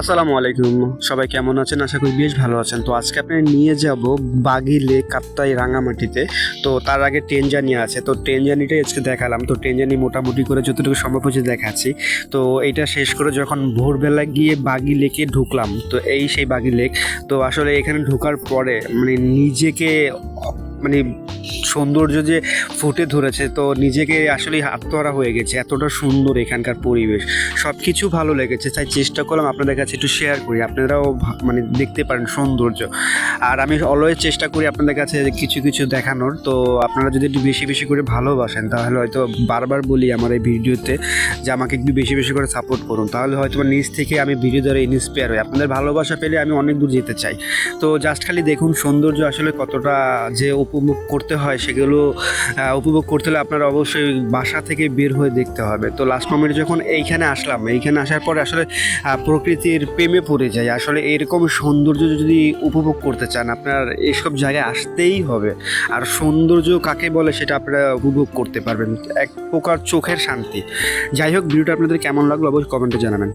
আসসালামু আলাইকুম। সবাই কেমন আছেন? আশা করি বেশ ভালো আছেন। তো আজকে আপনাদের নিয়ে যাব বাগি লেক, কাপ্তাই, রাঙামাটিতে। তো তার আগে ট্রেন জার্নি আছে। তো ট্রেন জার্নিটাই আজকে দেখালাম। তো ট্রেন জার্নি মোটামুটি করে যতটুকু সম্ভব হচ্ছে দেখাচ্ছি। তো এইটা শেষ করে যখন ভোরবেলা গিয়ে বাগি লেকে ঢুকলাম, তো এই সেই বাগি লেক। তো আসলে এখানে ঢোকার পরে মানে নিজেকে মানে সৌন্দর্য যে ফুটে ধরেছে, তো নিজেকে আসলেই আত্মহারা হয়ে গেছে। এতটা সুন্দর এখানকার পরিবেশ, সব কিছু ভালো লেগেছে, তাই চেষ্টা করলাম আপনাদের কাছে একটু শেয়ার করি, আপনারাও মানে দেখতে পারেন সৌন্দর্য। আর আমি অলওয়েজ চেষ্টা করি আপনাদের কাছে কিছু কিছু দেখানোর। তো আপনারা যদি একটু বেশি বেশি করে ভালোবাসেন, তাহলে হয়তো বারবার বলি আমার এই ভিডিওতে যে আমাকে একটু বেশি বেশি করে সাপোর্ট করুন, তাহলে হয়তো নিজ থেকে আমি ভিডিও দ্বারা ইন্সপায়ার হই। আপনাদের ভালোবাসা পেলে আমি অনেক দূর যেতে চাই। তো জাস্ট খালি দেখুন সৌন্দর্য আসলে কতটা যে উপভোগ করতে হয়, সেগুলো উপভোগ করতে হলে আপনারা অবশ্যই বাসা থেকে বের হয়ে দেখতে হবে। তো লাস্ট মোমেন্টে যখন এইখানে আসলাম, এইখানে আসার পরে আসলে প্রকৃতির প্রেমে পড়ে যায়। আসলে এরকম সৌন্দর্য যদি উপভোগ করতে চান, আপনার এইসব জায়গায় আসতেই হবে। আর সৌন্দর্য কাকে বলে সেটা আপনারা উপভোগ করতে পারবেন, এক প্রকার চোখের শান্তি। যাই হোক, ভিডিওটা আপনাদের কেমন লাগলো অবশ্যই কমেন্টে জানাবেন।